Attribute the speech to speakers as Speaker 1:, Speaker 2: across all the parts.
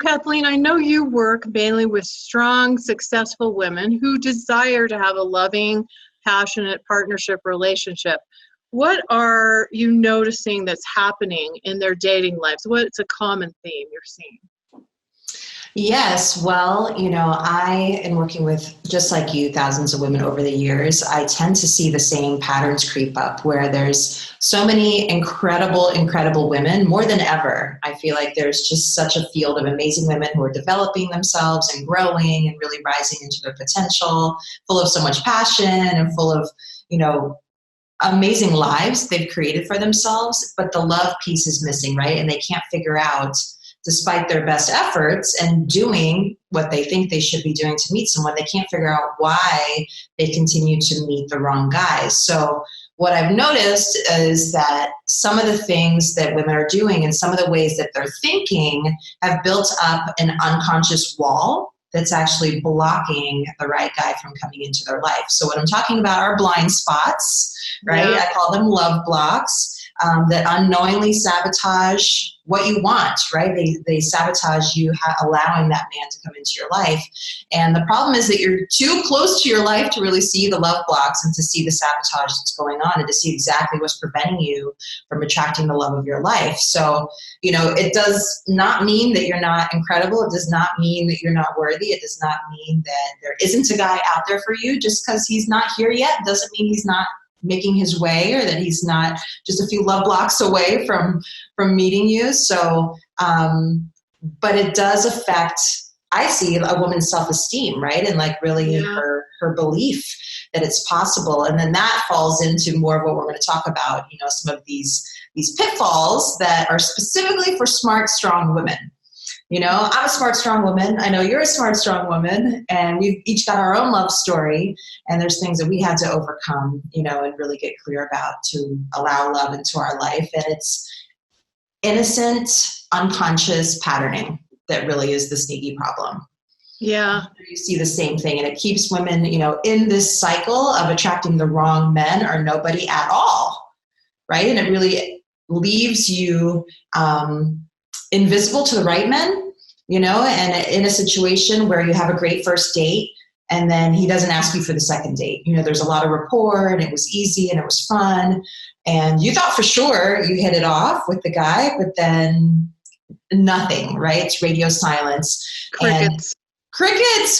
Speaker 1: Kathleen, I know you work mainly with strong, successful women who desire to have a loving, passionate partnership relationship. What are you noticing that's happening in their dating lives? What's a common theme you're seeing?
Speaker 2: Yes. Well, I am working with, just like you, thousands of women over the years. I tend to see the same patterns creep up where there's so many incredible, incredible women, more than ever. I feel like there's just such a field of amazing women who are developing themselves and growing and really rising into their potential, full of so much passion and full of, amazing lives they've created for themselves. But the love piece is missing, right? And they can't figure out, despite their best efforts and doing what they think they should be doing to meet someone, they can't figure out why they continue to meet the wrong guys. So what I've noticed is that some of the things that women are doing and some of the ways that they're thinking have built up an unconscious wall that's actually blocking the right guy from coming into their life. So what I'm talking about are blind spots, right? Yeah. I call them love blocks. That unknowingly sabotage what you want, right? They sabotage you allowing that man to come into your life. And the problem is that you're too close to your life to really see the love blocks and to see the sabotage that's going on and to see exactly what's preventing you from attracting the love of your life. So, it does not mean that you're not incredible. It does not mean that you're not worthy. It does not mean that there isn't a guy out there for you. Just because he's not here yet doesn't mean he's not making his way, or that he's not just a few love blocks away from meeting you. So, but it does affect, I see, a woman's self-esteem, right? And really her belief that it's possible. And then that falls into more of what we're going to talk about, some of these pitfalls that are specifically for smart, strong women. I'm a smart, strong woman. I know you're a smart, strong woman, and we've each got our own love story. And there's things that we had to overcome, and really get clear about to allow love into our life. And it's innocent, unconscious patterning that really is the sneaky problem.
Speaker 1: Yeah.
Speaker 2: You see the same thing, and it keeps women, in this cycle of attracting the wrong men or nobody at all, right? And it really leaves you invisible to the right men, and in a situation where you have a great first date and then he doesn't ask you for the second date. There's a lot of rapport and it was easy and it was fun. And you thought for sure you hit it off with the guy, but then nothing, right? It's radio silence.
Speaker 1: Crickets.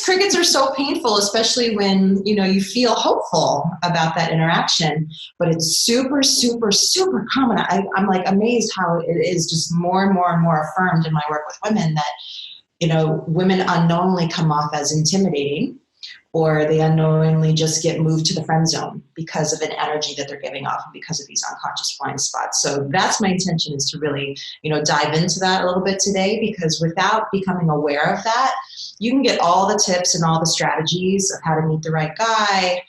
Speaker 2: Crickets are so painful, especially when, you feel hopeful about that interaction, but it's super, super, super common. I'm amazed how it is just more and more and more affirmed in my work with women that, women unknowingly come off as intimidating, or they unknowingly just get moved to the friend zone because of an energy that they're giving off because of these unconscious blind spots. So that's my intention, is to really, dive into that a little bit today, because without becoming aware of that, you can get all the tips and all the strategies of how to meet the right guy.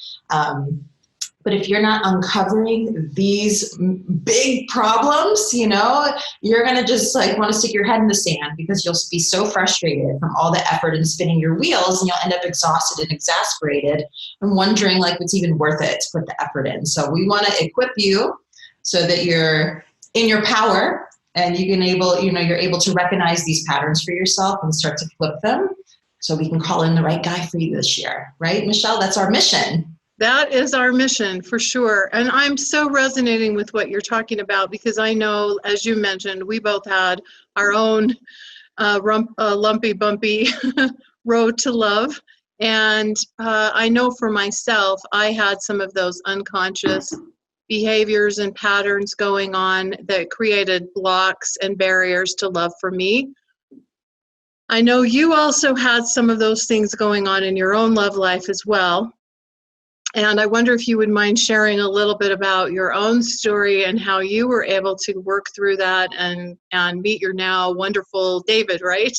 Speaker 2: But if you're not uncovering these big problems, you're going to just want to stick your head in the sand, because you'll be so frustrated from all the effort and spinning your wheels, and you'll end up exhausted and exasperated and wondering it's even worth it to put the effort in. So we want to equip you so that you're in your power and you're able to recognize these patterns for yourself and start to flip them, so we can call in the right guy for you this year. Right, Michelle? That's our mission.
Speaker 1: That is our mission, for sure. And I'm so resonating with what you're talking about, because I know, as you mentioned, we both had our own lumpy, bumpy road to love. And I know for myself, I had some of those unconscious behaviors and patterns going on that created blocks and barriers to love for me. I know you also had some of those things going on in your own love life as well. And I wonder if you would mind sharing a little bit about your own story and how you were able to work through that and meet your now wonderful David, right?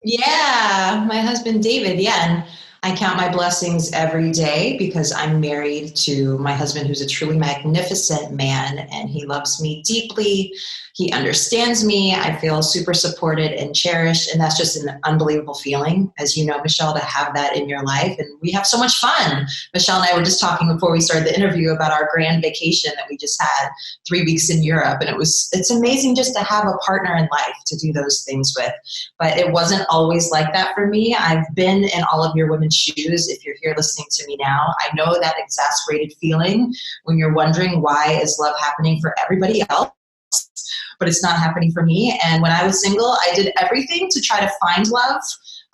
Speaker 2: Yeah, my husband David. Yeah, and I count my blessings every day because I'm married to my husband, who's a truly magnificent man, and he loves me deeply. He understands me. I feel super supported and cherished, and that's just an unbelievable feeling, as you know, Michelle, to have that in your life. And we have so much fun. Michelle and I were just talking before we started the interview about our grand vacation that we just had, 3 weeks in Europe, and it's amazing just to have a partner in life to do those things with. But it wasn't always like that for me. I've been in all of your women's shoes. If you're here listening to me now, I know that exasperated feeling when you're wondering, why is love happening for everybody else, but it's not happening for me? And when I was single, I did everything to try to find love.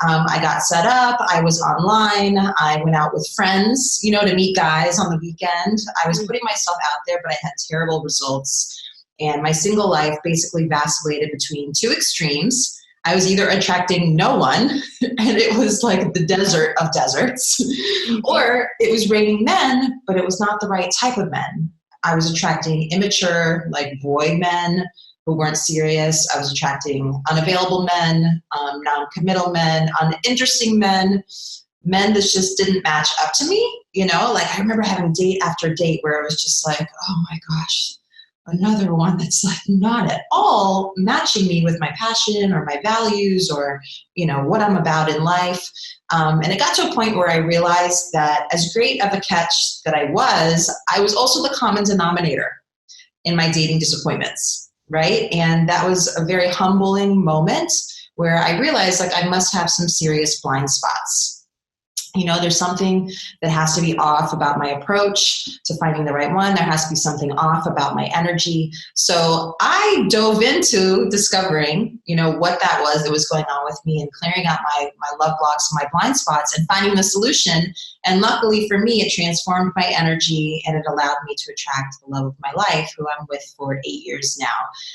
Speaker 2: I got set up. I was online. I went out with friends, to meet guys on the weekend. I was putting myself out there, but I had terrible results. And my single life basically vacillated between two extremes. I was either attracting no one, and it was like the desert of deserts, or it was raining men, but it was not the right type of men. I was attracting immature, like boy men who weren't serious. I was attracting unavailable men, non-committal men, uninteresting men, men that just didn't match up to me. Like I remember having date after date where I was just like, oh my gosh, another one that's like not at all matching me with my passion or my values or, what I'm about in life. And it got to a point where I realized that as great of a catch that I was also the common denominator in my dating disappointments, right? And that was a very humbling moment where I realized like I must have some serious blind spots. There's something that has to be off about my approach to finding the right one. There has to be something off about my energy. So I dove into discovering, what that was going on with me and clearing out my love blocks and my blind spots and finding the solution. And luckily for me, it transformed my energy and it allowed me to attract the love of my life, who I'm with for 8 years now.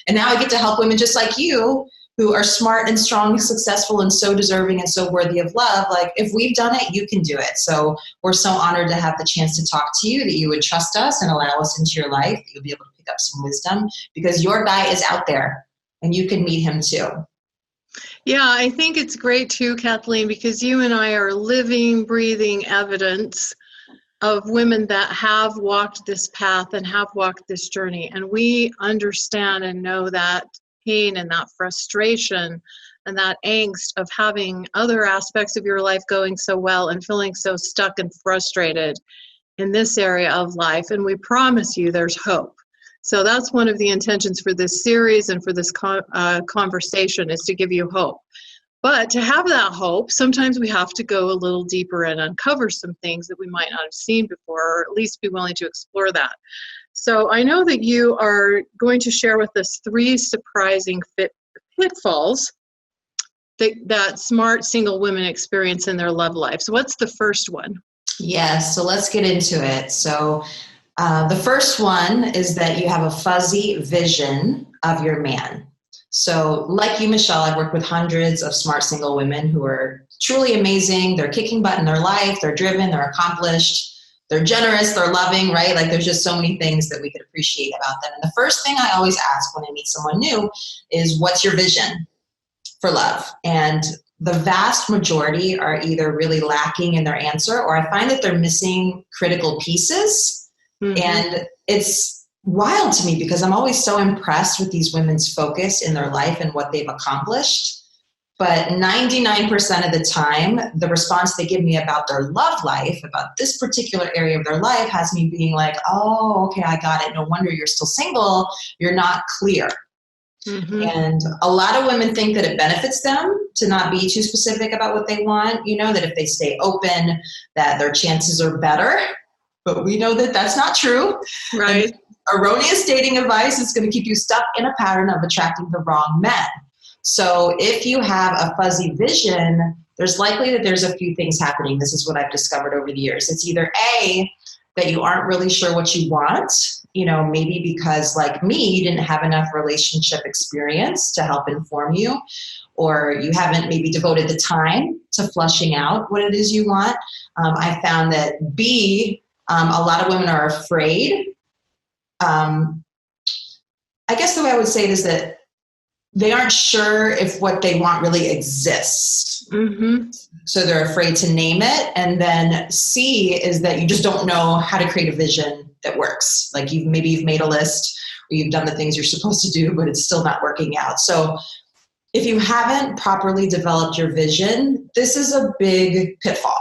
Speaker 2: And now I get to help women just like you, who are smart and strong and successful and so deserving and so worthy of love. Like if we've done it, you can do it. So we're so honored to have the chance to talk to you, that you would trust us and allow us into your life, that you'll be able to pick up some wisdom, because your guy is out there and you can meet him too.
Speaker 1: Yeah, I think it's great too, Kathleen, because you and I are living, breathing evidence of women that have walked this path and have walked this journey. And we understand and know that pain and that frustration and that angst of having other aspects of your life going so well and feeling so stuck and frustrated in this area of life. And we promise you there's hope. So that's one of the intentions for this series and for this conversation, is to give you hope. But to have that hope, sometimes we have to go a little deeper and uncover some things that we might not have seen before, or at least be willing to explore that. So I know that you are going to share with us 3 surprising pitfalls that smart single women experience in their love life. So what's the first one?
Speaker 2: Yes, so let's get into it. So the first one is that you have a fuzzy vision of your man. So like you, Michelle, I've worked with hundreds of smart single women who are truly amazing. They're kicking butt in their life. They're driven. They're accomplished. They're generous, they're loving, right? Like there's just so many things that we could appreciate about them. And the first thing I always ask when I meet someone new is, what's your vision for love? And the vast majority are either really lacking in their answer, or I find that they're missing critical pieces. Mm-hmm. And it's wild to me because I'm always so impressed with these women's focus in their life and what they've accomplished. But 99% of the time, the response they give me about their love life, about this particular area of their life, has me being like, oh, okay, I got it. No wonder you're still single. You're not clear. Mm-hmm. And a lot of women think that it benefits them to not be too specific about what they want, that if they stay open, that their chances are better. But we know that that's not true. Right. And erroneous dating advice is going to keep you stuck in a pattern of attracting the wrong men. So if you have a fuzzy vision, there's likely that there's a few things happening. This is what I've discovered over the years. It's either A, that you aren't really sure what you want, maybe because like me, you didn't have enough relationship experience to help inform you, or you haven't maybe devoted the time to flushing out what it is you want. I found that B, a lot of women are afraid. I guess the way I would say it is that they aren't sure if what they want really exists.
Speaker 1: Mm-hmm.
Speaker 2: So they're afraid to name it. And then C is that you just don't know how to create a vision that works. Like maybe you've made a list or you've done the things you're supposed to do, but it's still not working out. So if you haven't properly developed your vision, this is a big pitfall.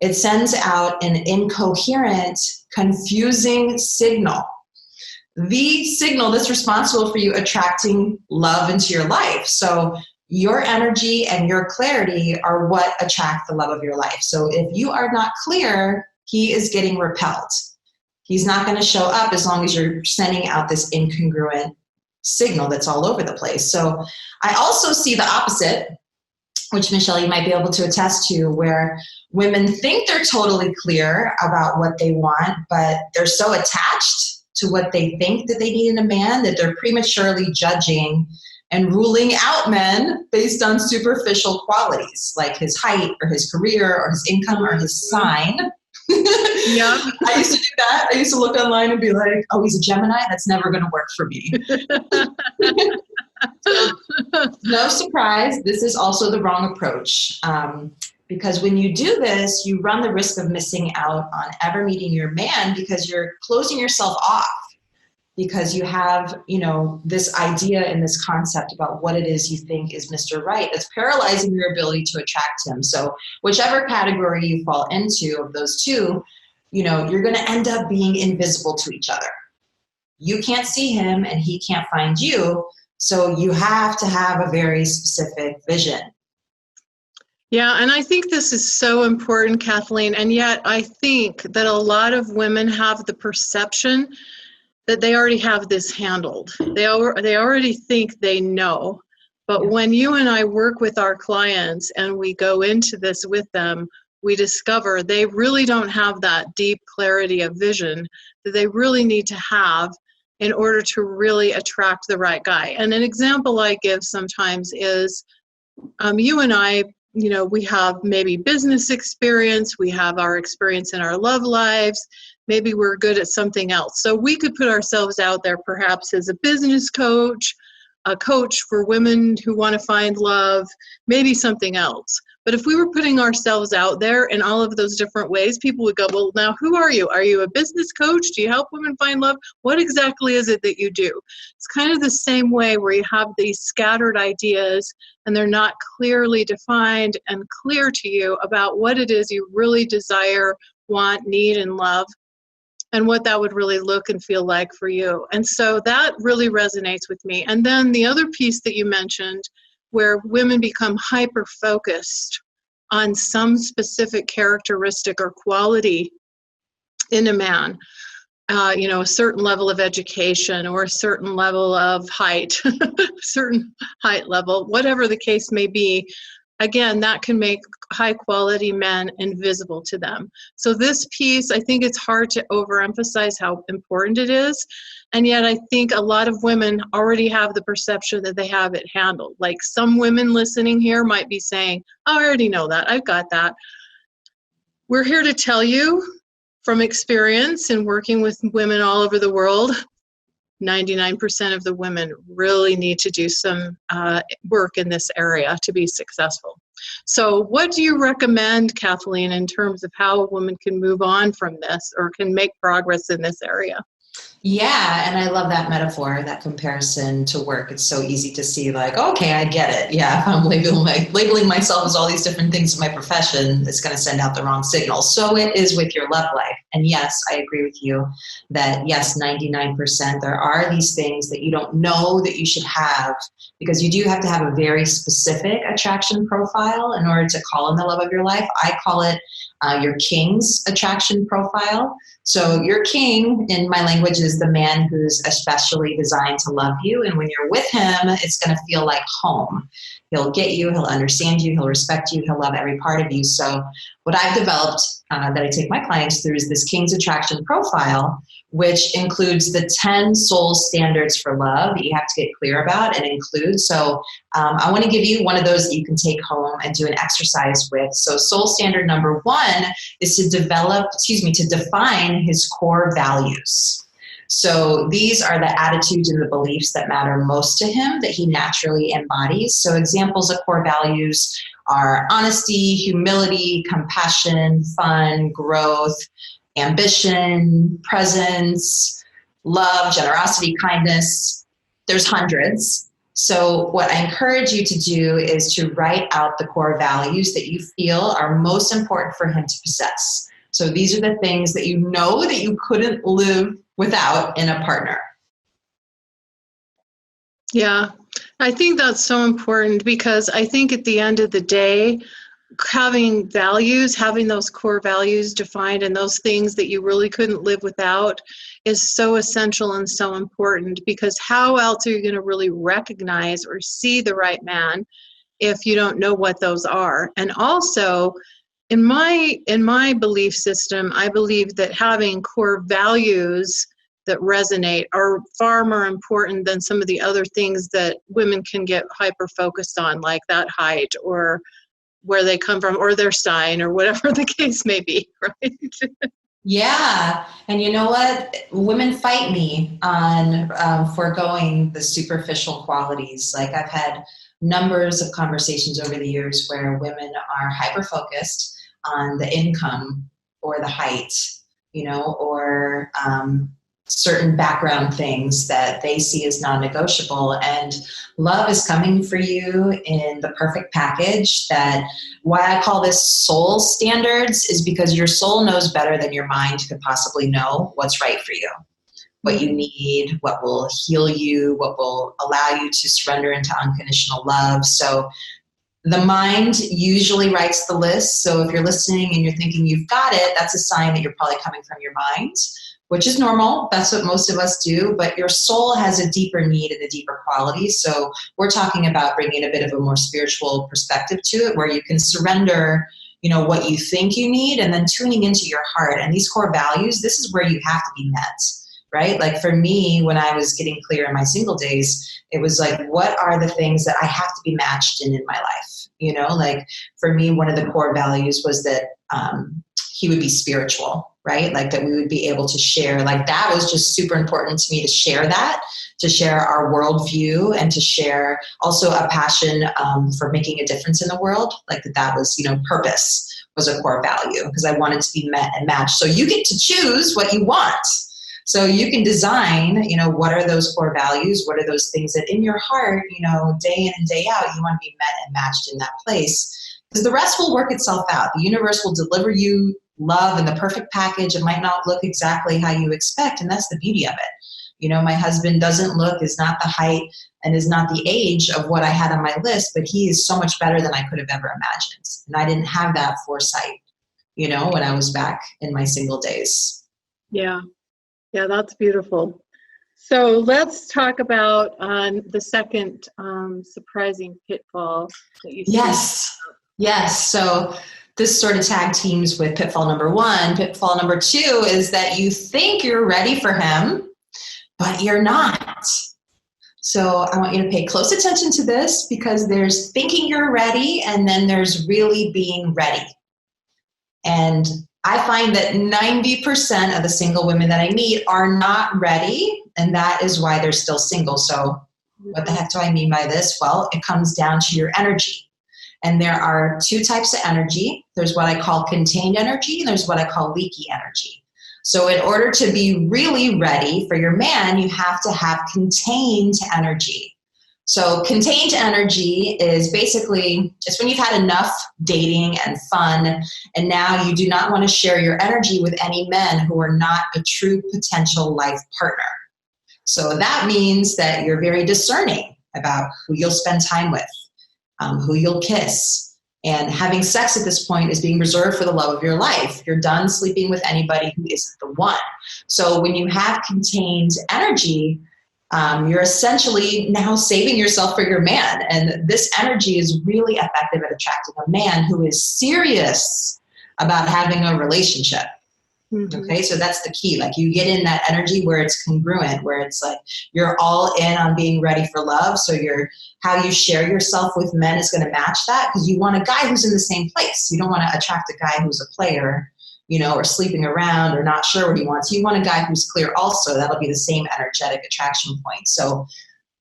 Speaker 2: It sends out an incoherent, confusing signal. The signal that's responsible for you attracting love into your life. So your energy and your clarity are what attract the love of your life. So if you are not clear, he is getting repelled. He's not going to show up as long as you're sending out this incongruent signal that's all over the place. So I also see the opposite, which Michelle, you might be able to attest to, where women think they're totally clear about what they want, but they're so attached to what they think that they need in a man that they're prematurely judging and ruling out men based on superficial qualities like his height or his career or his income or his sign.
Speaker 1: Yeah.
Speaker 2: I used to do that. I used to look online and be like, oh, he's a Gemini? That's never going to work for me. So, no surprise, this is also the wrong approach. Because when you do this, you run the risk of missing out on ever meeting your man because you're closing yourself off. Because you have, this idea and this concept about what it is you think is Mr. Right that's paralyzing your ability to attract him. So whichever category you fall into of those two, you're going to end up being invisible to each other. You can't see him and he can't find you. So you have to have a very specific vision.
Speaker 1: Yeah, and I think this is so important, Kathleen. And yet I think that a lot of women have the perception that they already have this handled. They already think they know. But when you and I work with our clients and we go into this with them, we discover they really don't have that deep clarity of vision that they really need to have in order to really attract the right guy. And an example I give sometimes is you and I, we have maybe business experience, we have our experience in our love lives, maybe we're good at something else. So we could put ourselves out there perhaps as a business coach, a coach for women who want to find love, maybe something else. But if we were putting ourselves out there in all of those different ways, people would go, well, now who are you? Are you a business coach? Do you help women find love? What exactly is it that you do? It's kind of the same way where you have these scattered ideas and they're not clearly defined and clear to you about what it is you really desire, want, need, and love, and what that would really look and feel like for you. And so that really resonates with me. And then the other piece that you mentioned, where women become hyper-focused on some specific characteristic or quality in a man, a certain level of education or a certain level of height, certain height level, whatever the case may be. Again, that can make high-quality men invisible to them. So this piece, I think it's hard to overemphasize how important it is. And yet I think a lot of women already have the perception that they have it handled. Like some women listening here might be saying, oh, I already know that. I've got that. We're here to tell you from experience and working with women all over the world, 99% of the women really need to do some work in this area to be successful. So what do you recommend, Kathleen, in terms of how a woman can move on from this or can make progress in this area?
Speaker 2: Yeah, and I love that metaphor, that comparison to work. It's so easy to see like, okay, I get it. Yeah, if I'm labeling myself as all these different things in my profession, it's going to send out the wrong signal. So it is with your love life. And yes, I agree with you that yes, 99%, there are these things that you don't know that you should have because you do have to have a very specific attraction profile in order to call in the love of your life. I call it your king's attraction profile. So your king, in my language, is the man who's especially designed to love you. And when you're with him, it's going to feel like home. He'll get you, he'll understand you, he'll respect you, he'll love every part of you. So what I've developed that I take my clients through is this king's attraction profile, which includes the 10 soul standards for love that you have to get clear about and include. So I want to give you one of those that you can take home and do an exercise with. So soul standard number 1 is to define his core values. So these are the attitudes and the beliefs that matter most to him that he naturally embodies. So examples of core values are honesty, humility, compassion, fun, growth, ambition, presence, love, generosity, kindness. There's hundreds. So what I encourage you to do is to write out the core values that you feel are most important for him to possess. So these are the things that you know that you couldn't live without in a partner.
Speaker 1: Yeah, I think that's so important because I think at the end of the day, having values, having those core values defined and those things that you really couldn't live without is so essential and so important, because how else are you going to really recognize or see the right man if you don't know what those are? And also, in my belief system, I believe that having core values that resonate are far more important than some of the other things that women can get hyper focused on, like that height or where they come from or their sign or whatever the case may be, right?
Speaker 2: Yeah. And you know what? Women fight me on foregoing the superficial qualities. Like I've had numbers of conversations over the years where women are hyper-focused on the income or the height, or certain background things that they see as non-negotiable. And love is coming for you in the perfect package. That why I call this soul standards is because your soul knows better than your mind could possibly know what's right for you, what you need, what will heal you, what will allow you to surrender into unconditional love. So the mind usually writes the list. So if you're listening and you're thinking you've got it, that's a sign that you're probably coming from your mind, which is normal. That's what most of us do. But your soul has a deeper need and a deeper quality. So we're talking about bringing a bit of a more spiritual perspective to it, where you can surrender, what you think you need, and then tuning into your heart. And these core values, this is where you have to be met, right? Like for me, when I was getting clear in my single days, it was like, what are the things that I have to be matched in my life? Like for me, one of the core values was that he would be spiritual, right? Like that we would be able to share, like that was just super important to me, to share that, to share our worldview, and to share also a passion for making a difference in the world. Like that was, purpose was a core value, because I wanted to be met and matched. So you get to choose what you want. So you can design, what are those core values? What are those things that in your heart, day in and day out, you want to be met and matched in that place? Because the rest will work itself out. The universe will deliver you love in the perfect package. It might not look exactly how you expect, and that's the beauty of it. My husband is not the height and is not the age of what I had on my list, but he is so much better than I could have ever imagined. And I didn't have that foresight, when I was back in my single days.
Speaker 1: Yeah. Yeah, that's beautiful. So let's talk about the second surprising pitfall that you see.
Speaker 2: Yes. So this sort of tag teams with pitfall number 1. Pitfall number 2 is that you think you're ready for him, but you're not. So I want you to pay close attention to this, because there's thinking you're ready, and then there's really being ready. And I find that 90% of the single women that I meet are not ready, and that is why they're still single. So what the heck do I mean by this? Well, it comes down to your energy. And there are 2 types of energy. There's what I call contained energy, and there's what I call leaky energy. So in order to be really ready for your man, you have to have contained energy. So contained energy is basically, it's when you've had enough dating and fun, and now you do not want to share your energy with any men who are not a true potential life partner. So that means that you're very discerning about who you'll spend time with, who you'll kiss. And having sex at this point is being reserved for the love of your life. You're done sleeping with anybody who isn't the one. So when you have contained energy, you're essentially now saving yourself for your man. And this energy is really effective at attracting a man who is serious about having a relationship. Mm-hmm. Okay, so that's the key. Like you get in that energy where it's congruent, where it's like you're all in on being ready for love. So how you share yourself with men is going to match that, because you want a guy who's in the same place. You don't want to attract a guy who's a player or sleeping around or not sure what he wants. You want a guy who's clear also. That'll be the same energetic attraction point. So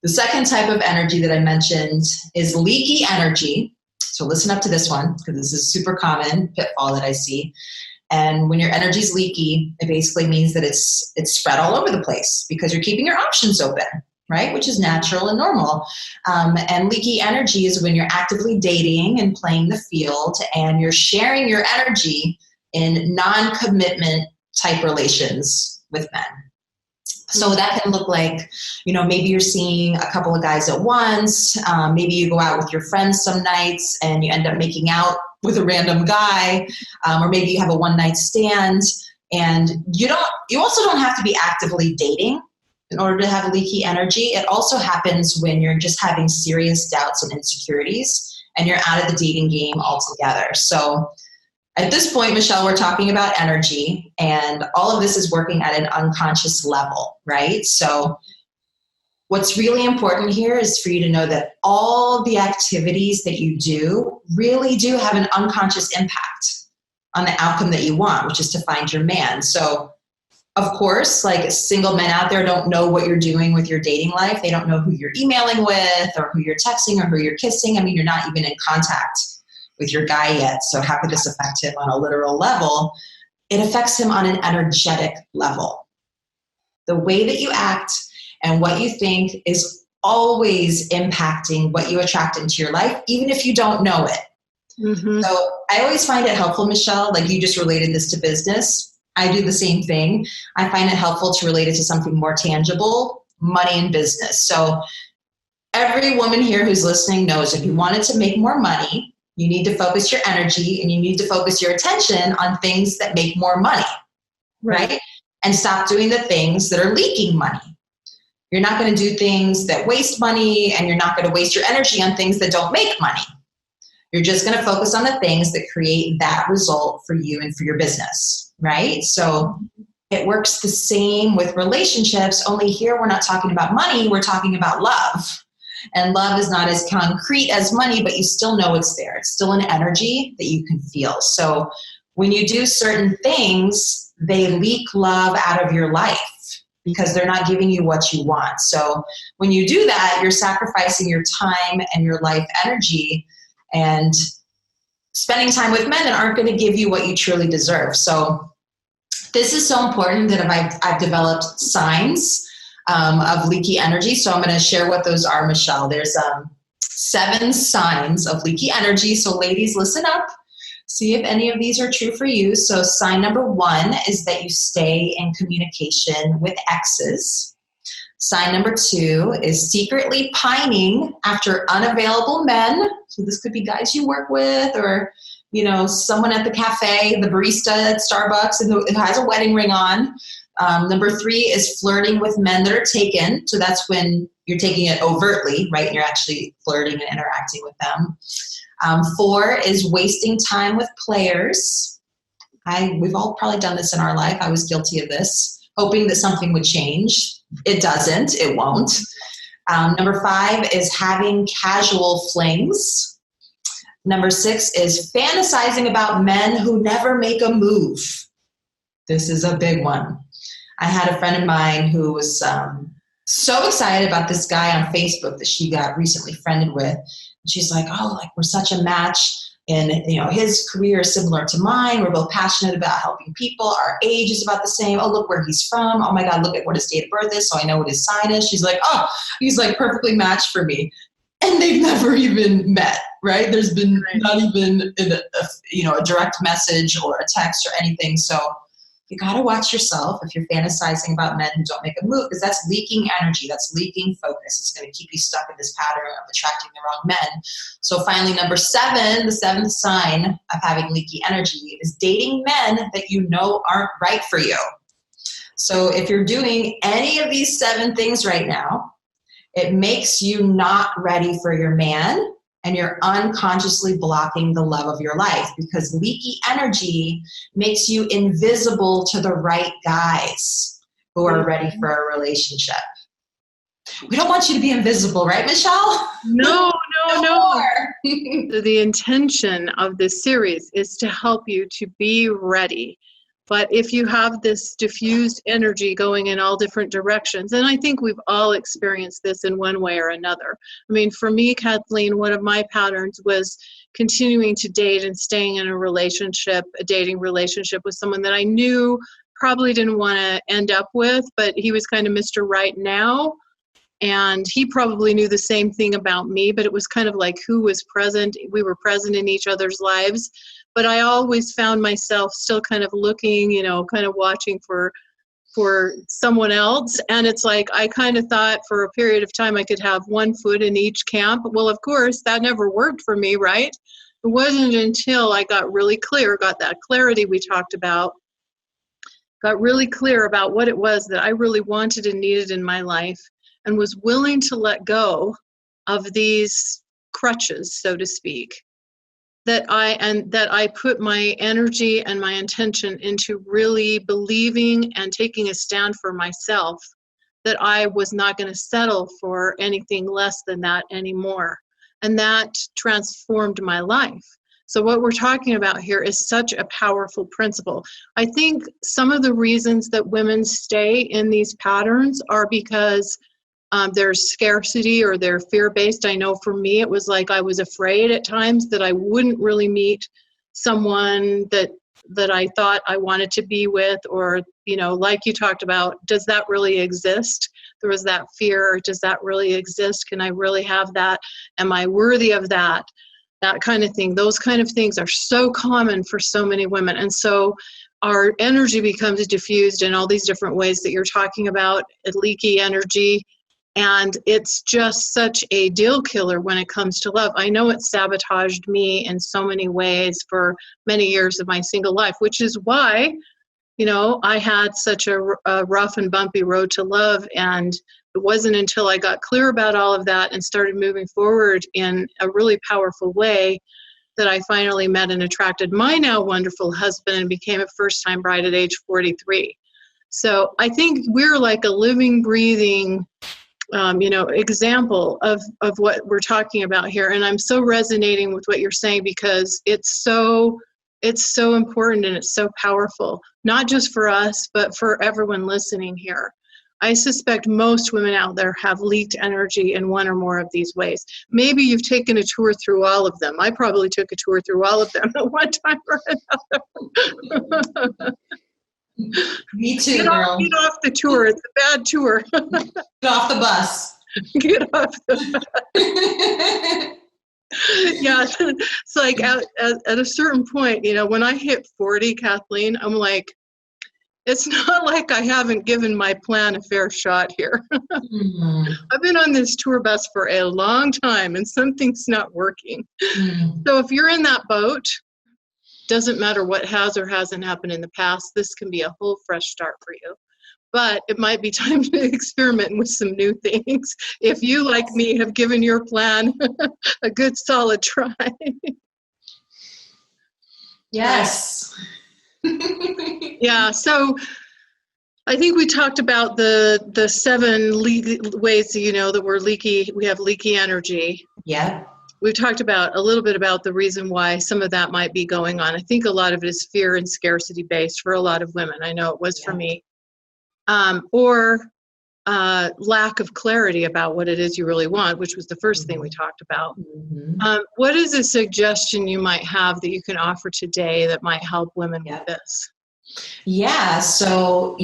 Speaker 2: the second type of energy that I mentioned is leaky energy. So listen up to this one, because this is super common pitfall that I see. And when your energy is leaky, it basically means that it's spread all over the place because you're keeping your options open, right? Which is natural and normal. And leaky energy is when you're actively dating and playing the field and you're sharing your energy in non-commitment type relations with men. So that can look like, maybe you're seeing a couple of guys at once. Maybe you go out with your friends some nights and you end up making out with a random guy. Or maybe you have a one-night stand. And you also don't have to be actively dating in order to have leaky energy. It also happens when you're just having serious doubts and insecurities and you're out of the dating game altogether. So at this point, Michelle, we're talking about energy, and all of this is working at an unconscious level, right? So what's really important here is for you to know that all the activities that you do really do have an unconscious impact on the outcome that you want, which is to find your man. So of course, like single men out there don't know what you're doing with your dating life. They don't know who you're emailing with or who you're texting or who you're kissing. I mean, you're not even in contact with your guy yet. So how could this affect him on a literal level? It affects him on an energetic level. The way that you act and what you think is always impacting what you attract into your life, even if you don't know it. Mm-hmm. So I always find it helpful, Michelle, like you just related this to business. I do the same thing. I find it helpful to relate it to something more tangible, money and business. So every woman here who's listening knows if you wanted to make more money, you need to focus your energy and you need to focus your attention on things that make more money, right? And stop doing the things that are leaking money. You're not going to do things that waste money, and you're not going to waste your energy on things that don't make money. You're just going to focus on the things that create that result for you and for your business, right? So it works the same with relationships, only here we're not talking about money, we're talking about love. And love is not as concrete as money, but you still know it's there. It's still an energy that you can feel. So when you do certain things, they leak love out of your life because they're not giving you what you want. So when you do that, you're sacrificing your time and your life energy and spending time with men that aren't going to give you what you truly deserve. So this is so important that I've developed signs of leaky energy. So I'm going to share what those are, Michelle. There's 7 signs of leaky energy. So ladies, listen up. See if any of these are true for you. So sign number 1 is that you stay in communication with exes. Sign number 2 is secretly pining after unavailable men. So this could be guys you work with or, someone at the cafe, the barista at Starbucks who has a wedding ring on. Number 3 is flirting with men that are taken. So that's when you're taking it overtly, right? And you're actually flirting and interacting with them. 4 is wasting time with players. We've all probably done this in our life. I was guilty of this, hoping that something would change. It doesn't. It won't. Number 5 is having casual flings. Number 6 is fantasizing about men who never make a move. This is a big one. I had a friend of mine who was so excited about this guy on Facebook that she got recently friended with. And she's like, we're such a match. And, his career is similar to mine. We're both passionate about helping people. Our age is about the same. Oh, look where he's from. Oh my God, look at what his date of birth is. So I know what his sign is. She's like, he's like perfectly matched for me. And they've never even met, right? There's been not even a direct message or a text or anything. So you got to watch yourself if you're fantasizing about men who don't make a move, because that's leaking energy. That's leaking focus. It's going to keep you stuck in this pattern of attracting the wrong men. So finally, number 7, the 7th sign of having leaky energy is dating men that you know aren't right for you. So if you're doing any of these 7 things right now, it makes you not ready for your man, and you're unconsciously blocking the love of your life because leaky energy makes you invisible to the right guys who are ready for a relationship. We don't want you to be invisible, right, Michelle?
Speaker 1: No. So the intention of this series is to help you to be ready But if you have this diffused energy going in all different directions, and I think we've all experienced this in one way or another. I mean, for me, Kathleen, one of my patterns was continuing to date and staying in a dating relationship with someone that I knew probably didn't want to end up with, but he was kind of Mr. Right Now. And he probably knew the same thing about me, but it was kind of like who was present. We were present in each other's lives. But I always found myself still kind of looking, kind of watching for someone else. And it's like I kind of thought for a period of time I could have one foot in each camp. Well, of course, that never worked for me, right? It wasn't until I got really clear, got that clarity we talked about, got really clear about what it was that I really wanted and needed in my life, and was willing to let go of these crutches, so to speak, that I put my energy and my intention into really believing and taking a stand for myself, that I was not going to settle for anything less than that anymore. And that transformed my life. So what we're talking about here is such a powerful principle. I think some of the reasons that women stay in these patterns are because there's scarcity or they're fear-based. I know for me, it was like I was afraid at times that I wouldn't really meet someone that I thought I wanted to be with, or, like you talked about, does that really exist? There was that fear. Does that really exist? Can I really have that? Am I worthy of that? That kind of thing. Those kind of things are so common for so many women. And so our energy becomes diffused in all these different ways that you're talking about, leaky energy. And it's just such a deal killer when it comes to love. I know it sabotaged me in so many ways for many years of my single life, which is why, I had such a rough and bumpy road to love. And it wasn't until I got clear about all of that and started moving forward in a really powerful way that I finally met and attracted my now wonderful husband and became a first-time bride at age 43. So I think we're like a living, breathing example of what we're talking about here. And I'm so resonating with what you're saying because it's so important and it's so powerful, not just for us, but for everyone listening here. I suspect most women out there have leaked energy in one or more of these ways. Maybe you've taken a tour through all of them. I probably took a tour through all of them at one time or another.
Speaker 2: Me too, girl.
Speaker 1: Get off the tour. It's a bad tour.
Speaker 2: Get off the bus.
Speaker 1: Get off the bus. Yeah, it's like at a certain point, when I hit 40, Kathleen, I'm like, it's not like I haven't given my plan a fair shot here. Mm-hmm. I've been on this tour bus for a long time and something's not working. Mm-hmm. So if you're in that boat, doesn't matter what has or hasn't happened in the past, this can be a whole fresh start for you. But it might be time to experiment with some new things if you, like me, have given your plan a good solid try.
Speaker 3: Yes.
Speaker 1: Yeah, so I think we talked about the 7 ways that we're leaky. We have leaky energy.
Speaker 3: Yeah.
Speaker 1: We've talked about a little bit about the reason why some of that might be going on. I think a lot of it is fear and scarcity based for a lot of women. I know it was for me. Or lack of clarity about what it is you really want, which was the first thing we talked about. Mm-hmm. What is a suggestion you might have that you can offer today that might help women with this?
Speaker 3: Yeah. So,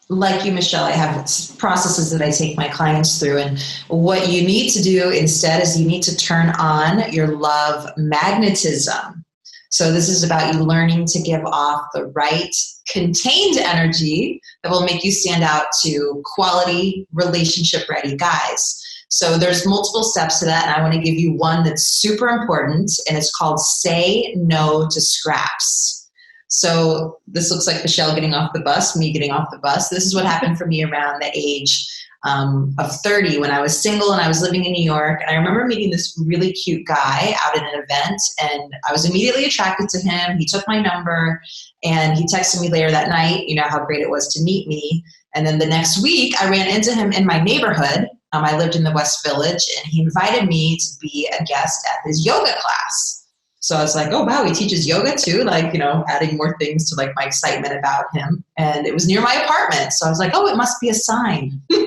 Speaker 3: like you, Michelle, I have processes that I take my clients through. And what you need to do instead is you need to turn on your love magnetism. So this is about you learning to give off the right contained energy that will make you stand out to quality, relationship-ready guys. So there's multiple steps to that, and I want to give you one that's super important, and it's called Say No to Scraps. So this looks like Michelle getting off the bus, me getting off the bus. This is what happened for me around the age of 30 when I was single and I was living in New York. And I remember meeting this really cute guy out at an event, and I was immediately attracted to him. He took my number and he texted me later that night, how great it was to meet me. And then the next week I ran into him in my neighborhood. I lived in the West Village, and he invited me to be a guest at his yoga class. So I was like, oh, wow, he teaches yoga too. Like, adding more things to like my excitement about him. And it was near my apartment. So I was like, oh, it must be a sign. He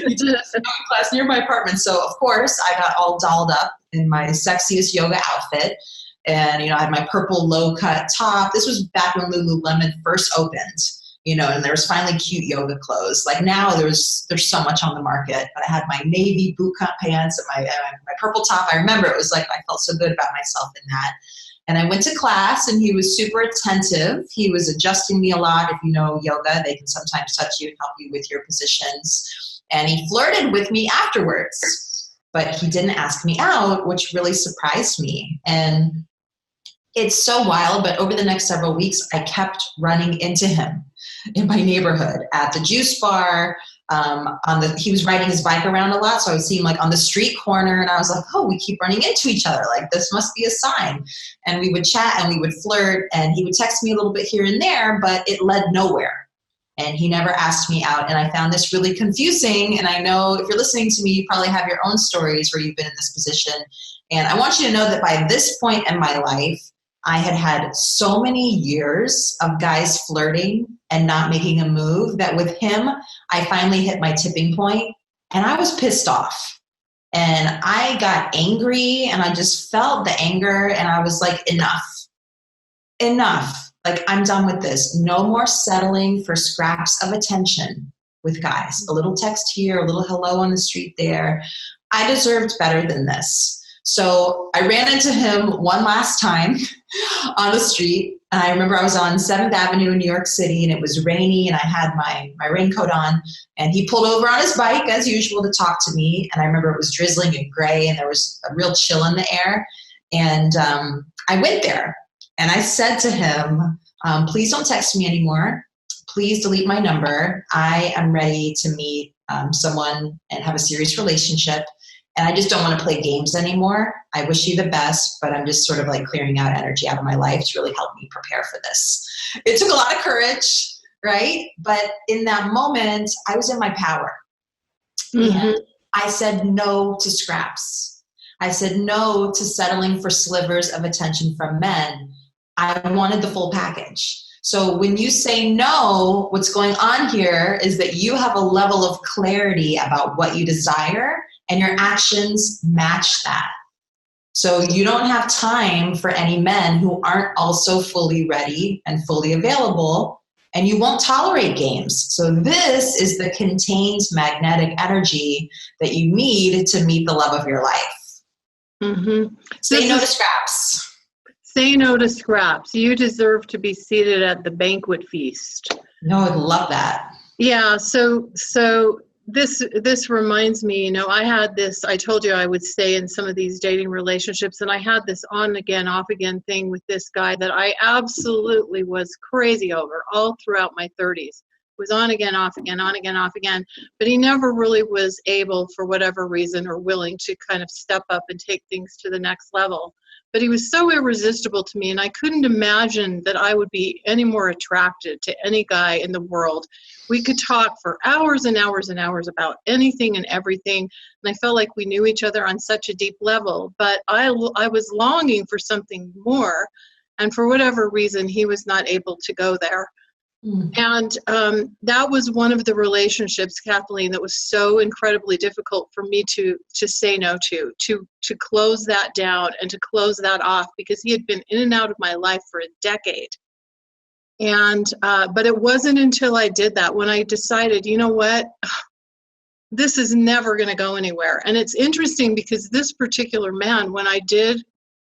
Speaker 3: teaches yoga class near my apartment. So of course I got all dolled up in my sexiest yoga outfit. And, I had my purple low cut top. This was back when Lululemon first opened, and there was finally cute yoga clothes. Like now there's so much on the market, but I had my navy bootcut pants and my purple top. I remember it was like, I felt so good about myself in that. And I went to class and he was super attentive. He was adjusting me a lot. If you know yoga, they can sometimes touch you and help you with your positions. And he flirted with me afterwards, but he didn't ask me out, which really surprised me. And it's so wild, but over the next several weeks, I kept running into him in my neighborhood at the juice bar. He was riding his bike around a lot, so I would see him like on the street corner, and I was like, oh, we keep running into each other. Like, this must be a sign. And we would chat and we would flirt, and he would text me a little bit here and there, but it led nowhere. And he never asked me out, and I found this really confusing. And I know if you're listening to me, you probably have your own stories where you've been in this position. And I want you to know that by this point in my life, I had had so many years of guys flirting and not making a move that with him, I finally hit my tipping point and I was pissed off. And I got angry and I just felt the anger and I was like, enough. Like, I'm done with this. No more settling for scraps of attention with guys. A little text here, a little hello on the street there. I deserved better than this. So I ran into him one last time on the street. I remember I was on 7th Avenue in New York City and it was rainy and I had my raincoat on, and he pulled over on his bike as usual to talk to me. And I remember it was drizzling and gray and there was a real chill in the air. And I went there and I said to him, please don't text me anymore. Please delete my number. I am ready to meet someone and have a serious relationship. And I just don't want to play games anymore. I wish you the best, but I'm just sort of like clearing out energy out of my life to really help me prepare for this. It took a lot of courage, right? But in that moment, I was in my power. Mm-hmm. And I said no to scraps. I said no to settling for slivers of attention from men. I wanted the full package. So when you say no, what's going on here is that you have a level of clarity about what you desire, and your actions match that. So you don't have time for any men who aren't also fully ready and fully available, and you won't tolerate games. So this is the contained magnetic energy that you need to meet the love of your life. Mm-hmm. Say no to scraps.
Speaker 1: Say no to scraps. You deserve to be seated at the banquet feast.
Speaker 3: No, I'd love that.
Speaker 1: Yeah, so This reminds me, I had this, I told you I would stay in some of these dating relationships, and I had this on again, off again thing with this guy that I absolutely was crazy over all throughout my 30s. Was on again, off again, on again, off again, but he never really was able, for whatever reason, or willing to kind of step up and take things to the next level. But he was so irresistible to me, and I couldn't imagine that I would be any more attracted to any guy in the world. We could talk for hours and hours and hours about anything and everything, and I felt like we knew each other on such a deep level. But I was longing for something more, and for whatever reason, he was not able to go there. And that was one of the relationships, Kathleen, that was so incredibly difficult for me to say no to close that down and to close that off, because he had been in and out of my life for a decade. And but it wasn't until I did that when I decided, you know what, this is never going to go anywhere. And it's interesting because this particular man, when I did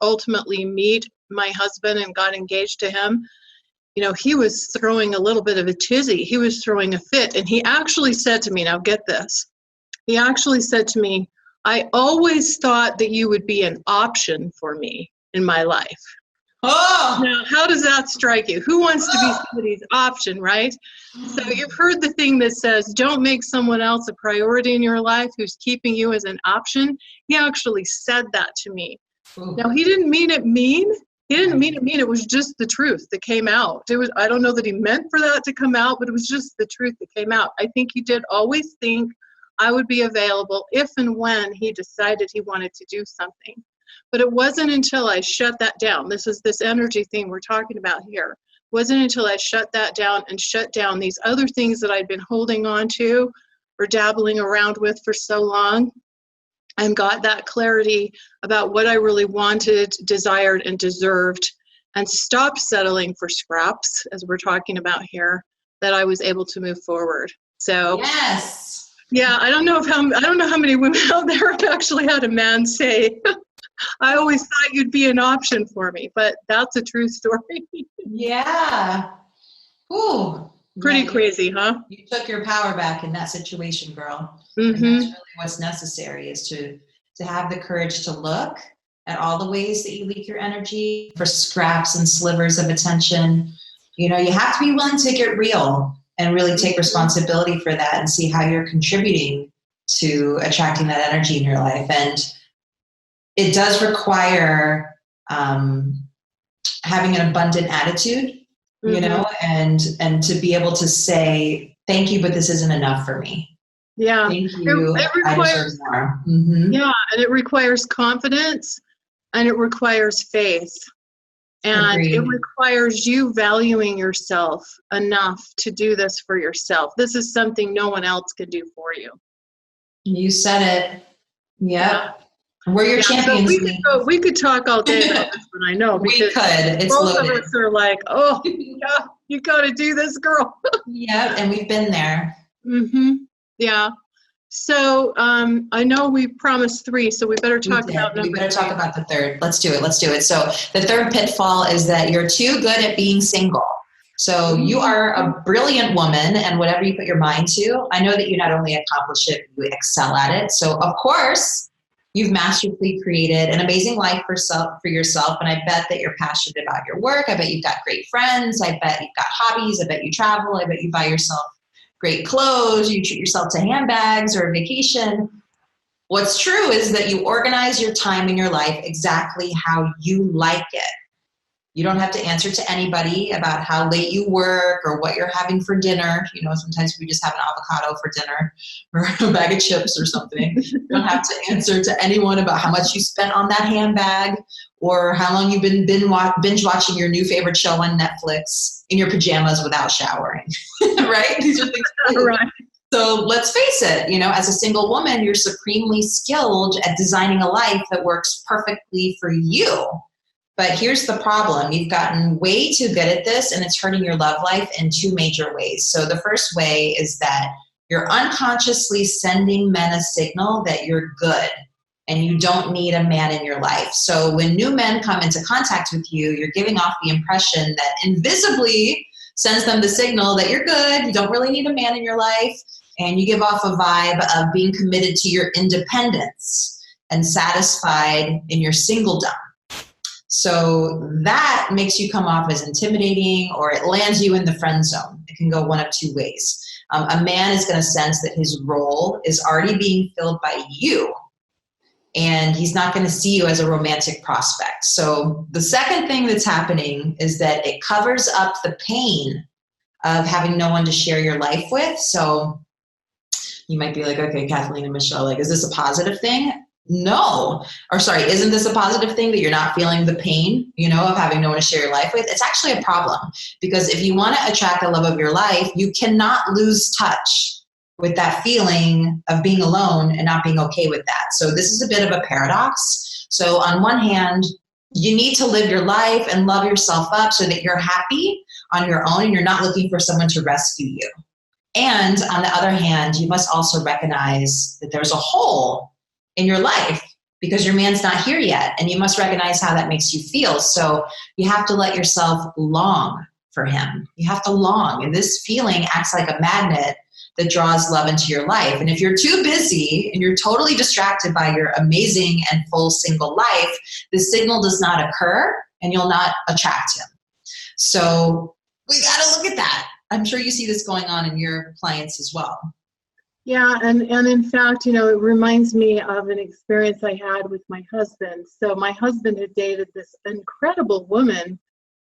Speaker 1: ultimately meet my husband and got engaged to him, he was throwing a little bit of a tizzy. He was throwing a fit. And he actually said to me, now get this, he actually said to me, I always thought that you would be an option for me in my life. Oh! Now, how does that strike you? Who wants to be somebody's option, right? So you've heard the thing that says, don't make someone else a priority in your life who's keeping you as an option. He actually said that to me. Now, he didn't mean it mean. He didn't mean it mean. It was just the truth that came out. I don't know that he meant for that to come out, but it was just the truth that came out. I think he did always think I would be available if and when he decided he wanted to do something. But it wasn't until I shut that down. This is this energy thing we're talking about here. It wasn't until I shut that down and shut down these other things that I'd been holding on to or dabbling around with for so long, and got that clarity about what I really wanted, desired, and deserved, and stopped settling for scraps, as we're talking about here, that I was able to move forward. So
Speaker 3: yes.
Speaker 1: Yeah, I don't know how many women out there have actually had a man say, I always thought you'd be an option for me, but that's a true story.
Speaker 3: Yeah. Ooh.
Speaker 1: Pretty
Speaker 3: Yeah,
Speaker 1: crazy, huh?
Speaker 3: You took your power back in that situation, girl.
Speaker 1: Mm-hmm.
Speaker 3: And that's really what's necessary, is to have the courage to look at all the ways that you leak your energy for scraps and slivers of attention. You know, you have to be willing to get real and really take responsibility for that and see how you're contributing to attracting that energy in your life. And it does require having an abundant attitude, you know, and to be able to say, thank you, but this isn't enough for me.
Speaker 1: Yeah.
Speaker 3: Thank you.
Speaker 1: It requires
Speaker 3: more. Mm-hmm.
Speaker 1: Yeah, and it requires confidence, and it requires faith. And
Speaker 3: Agreed.
Speaker 1: It requires you valuing yourself enough to do this for yourself. This is something no one else can do for you.
Speaker 3: You said it. Yep. We're your champions.
Speaker 1: So we could talk all day about this one, I know.
Speaker 3: We
Speaker 1: Because
Speaker 3: could. It's
Speaker 1: both
Speaker 3: loaded.
Speaker 1: of us are like, oh, yeah, you got to do this, girl.
Speaker 3: Yep, and we've been there.
Speaker 1: Mm-hmm. Yeah. So I know we promised 3, so we better talk about number 3.
Speaker 3: We better talk about the third. Let's do it. So the third pitfall is that you're too good at being single. So you are a brilliant woman, and whatever you put your mind to, I know that you not only accomplish it, you excel at it. So of course, you've masterfully created an amazing life for yourself, and I bet that you're passionate about your work. I bet you've got great friends. I bet you've got hobbies. I bet you travel. I bet you buy yourself great clothes, you treat yourself to handbags or a vacation. What's true is that you organize your time in your life exactly how you like it. You don't have to answer to anybody about how late you work or what you're having for dinner. You know, sometimes we just have an avocado for dinner or a bag of chips or something. You don't have to answer to anyone about how much you spent on that handbag or how long you've been binge watching your new favorite show on Netflix in your pajamas without showering, right? These are things.
Speaker 1: Right.
Speaker 3: So let's face it, you know, as a single woman, you're supremely skilled at designing a life that works perfectly for you. But here's the problem. You've gotten way too good at this, and it's hurting your love life in 2 major ways. So the first way is that you're unconsciously sending men a signal that you're good and you don't need a man in your life. So when new men come into contact with you, you're giving off the impression that invisibly sends them the signal that you're good, you don't really need a man in your life, and you give off a vibe of being committed to your independence and satisfied in your singledom. So that makes you come off as intimidating, or it lands you in the friend zone. It can go one of 2 ways. A man is going to sense that his role is already being filled by you, and he's not going to see you as a romantic prospect. So the second thing that's happening is that it covers up the pain of having no one to share your life with. So you might be like, okay, Kathleen and Michelle, like, is this a positive thing? No. Or sorry, isn't this a positive thing that you're not feeling the pain, you know, of having no one to share your life with? It's actually a problem, because if you want to attract the love of your life, you cannot lose touch with that feeling of being alone and not being okay with that. So this is a bit of a paradox. So on one hand, you need to live your life and love yourself up so that you're happy on your own and you're not looking for someone to rescue you. And on the other hand, you must also recognize that there's a hole in your life because your man's not here yet, and you must recognize how that makes you feel. So you have to let yourself long for him. You have to long, and this feeling acts like a magnet that draws love into your life. And if you're too busy and you're totally distracted by your amazing and full single life, the signal does not occur and you'll not attract him. So we got to look at that. I'm sure you see this going on in your clients as well.
Speaker 1: Yeah, and in fact, you know, it reminds me of an experience I had with my husband. So my husband had dated this incredible woman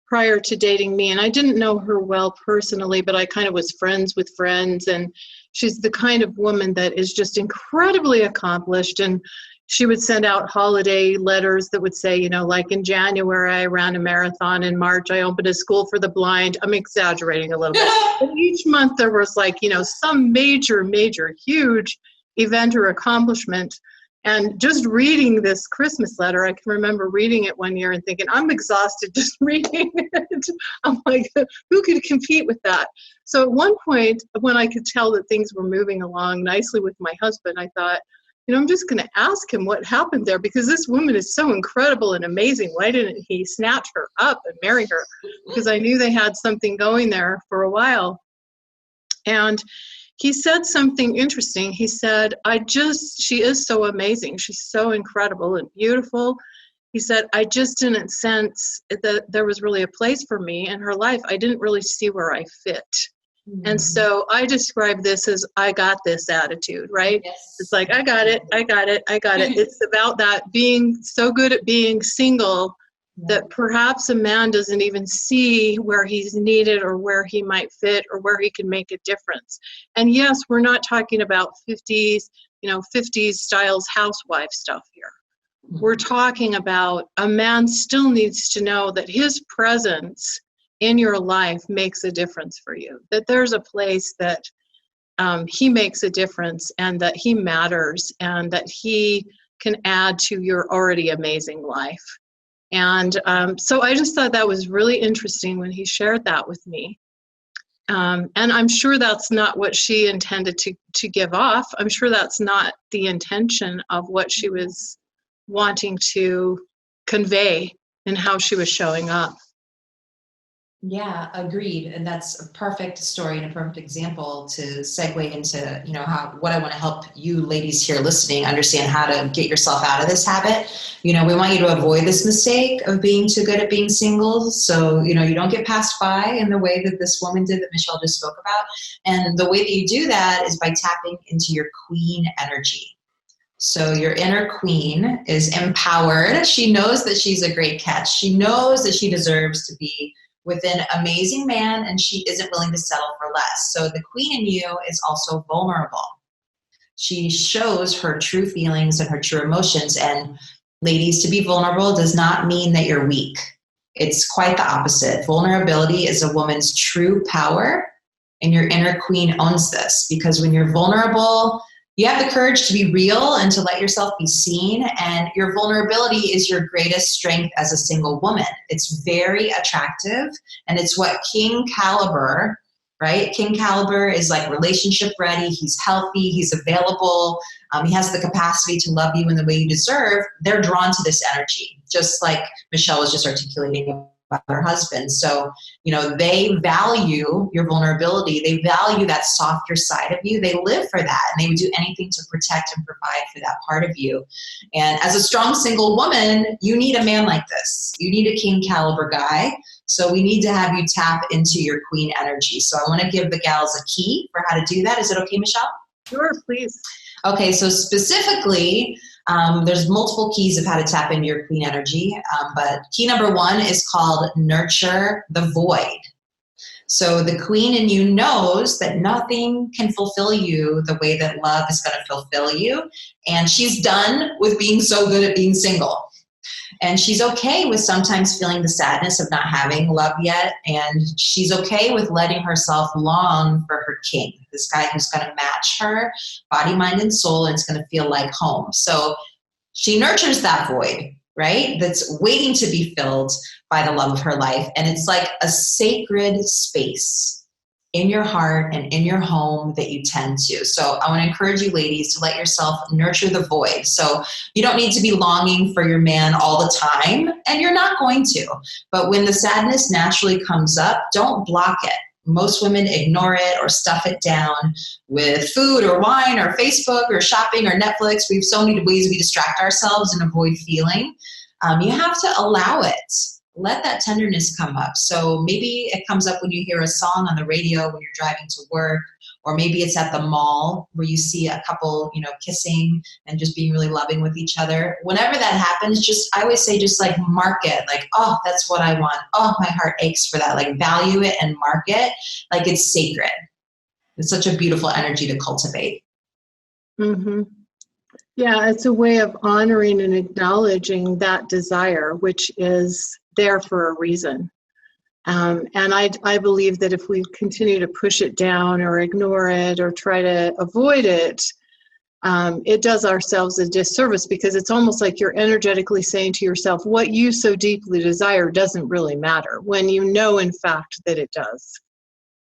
Speaker 1: prior to dating me, and I didn't know her well personally, but I kind of was friends with friends, and she's the kind of woman that is just incredibly accomplished, and she would send out holiday letters that would say, like in January, I ran a marathon. In March, I opened a school for the blind. I'm exaggerating a little bit. But each month there was some major, huge event or accomplishment. And just reading this Christmas letter, I can remember reading it one year and thinking, I'm exhausted just reading it. I'm like, who could compete with that? So at one point, when I could tell that things were moving along nicely with my husband, I thought, I'm just going to ask him what happened there, because this woman is so incredible and amazing. Why didn't he snatch her up and marry her? Because I knew they had something going there for a while. And he said something interesting. He said, she is so amazing. She's so incredible and beautiful. He said, I just didn't sense that there was really a place for me in her life. I didn't really see where I fit. Mm-hmm. And so I describe this as I got this attitude, right? Yes. It's like, I got it. It's about that being so good at being single that perhaps a man doesn't even see where he's needed or where he might fit or where he can make a difference. And yes, we're not talking about 50s styles housewife stuff here. Mm-hmm. We're talking about a man still needs to know that his presence in your life makes a difference for you, that there's a place that he makes a difference and that he matters and that he can add to your already amazing life. And so I just thought that was really interesting when he shared that with me. And I'm sure that's not what she intended to give off. I'm sure that's not the intention of what she was wanting to convey and how she was showing up.
Speaker 2: Yeah, agreed. And that's a perfect story and a perfect example to segue into, what I want to help you ladies here listening understand how to get yourself out of this habit. We want you to avoid this mistake of being too good at being single. So, you don't get passed by in the way that this woman did that Michelle just spoke about. And the way that you do that is by tapping into your queen energy. So your inner queen is empowered. She knows that she's a great catch. She knows that she deserves to be with an amazing man, and she isn't willing to settle for less. So the queen in you is also vulnerable. She shows her true feelings and her true emotions. And ladies, to be vulnerable does not mean that you're weak. It's quite the opposite. Vulnerability is a woman's true power, and your inner queen owns this, because when you're vulnerable, you have the courage to be real and to let yourself be seen. And your vulnerability is your greatest strength as a single woman. It's very attractive. And it's what King Caliber, right? King Caliber is like relationship ready. He's healthy. He's available. He has the capacity to love you in the way you deserve. They're drawn to this energy, just like Michelle was just articulating about her husband. So, they value your vulnerability. They value that softer side of you. They live for that, and they would do anything to protect and provide for that part of you. And as a strong single woman, you need a man like this. You need a King Caliber guy. So we need to have you tap into your queen energy. So I want to give the gals a key for how to do that. Is it okay, Michelle?
Speaker 1: Sure, please.
Speaker 2: Okay, so specifically, there's multiple keys of how to tap into your queen energy, but key number 1 is called nurture the void. So the queen in you knows that nothing can fulfill you the way that love is going to fulfill you, and she's done with being so good at being single. And she's okay with sometimes feeling the sadness of not having love yet. And she's okay with letting herself long for her king, this guy who's going to match her body, mind, and soul, and it's going to feel like home. So she nurtures that void, right? That's waiting to be filled by the love of her life. And it's like a sacred space in your heart and in your home that you tend to. So I want to encourage you ladies to let yourself nurture the void. So you don't need to be longing for your man all the time, and you're not going to. But when the sadness naturally comes up, don't block it. Most women ignore it or stuff it down with food or wine or Facebook or shopping or Netflix. We have so many ways we distract ourselves and avoid feeling. You have to allow it. Let that tenderness come up. So maybe it comes up when you hear a song on the radio when you're driving to work, or maybe it's at the mall where you see a couple, kissing and just being really loving with each other. Whenever that happens, I always say, like mark it, like, oh, that's what I want. Oh, my heart aches for that. Like value it and mark it like it's sacred. It's such a beautiful energy to cultivate.
Speaker 1: Mm-hmm. Yeah, it's a way of honoring and acknowledging that desire, which is there for a reason. And I believe that if we continue to push it down or ignore it or try to avoid it, it does ourselves a disservice, because it's almost like you're energetically saying to yourself, what you so deeply desire doesn't really matter, when you know, in fact, that it does.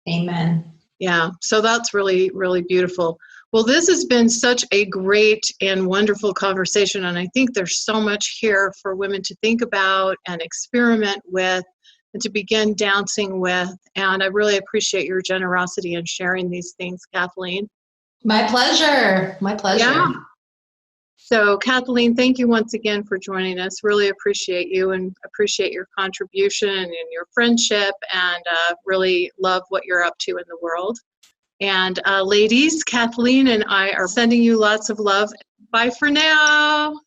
Speaker 3: Amen.
Speaker 1: Yeah, so that's really, really beautiful. Well, this has been such a great and wonderful conversation, and I think there's so much here for women to think about and experiment with and to begin dancing with. And I really appreciate your generosity in sharing these things, Kathleen.
Speaker 3: My pleasure. My pleasure.
Speaker 1: Yeah. So, Kathleen, thank you once again for joining us. Really appreciate you and appreciate your contribution and your friendship, and really love what you're up to in the world. And ladies, Kathleen and I are sending you lots of love. Bye for now.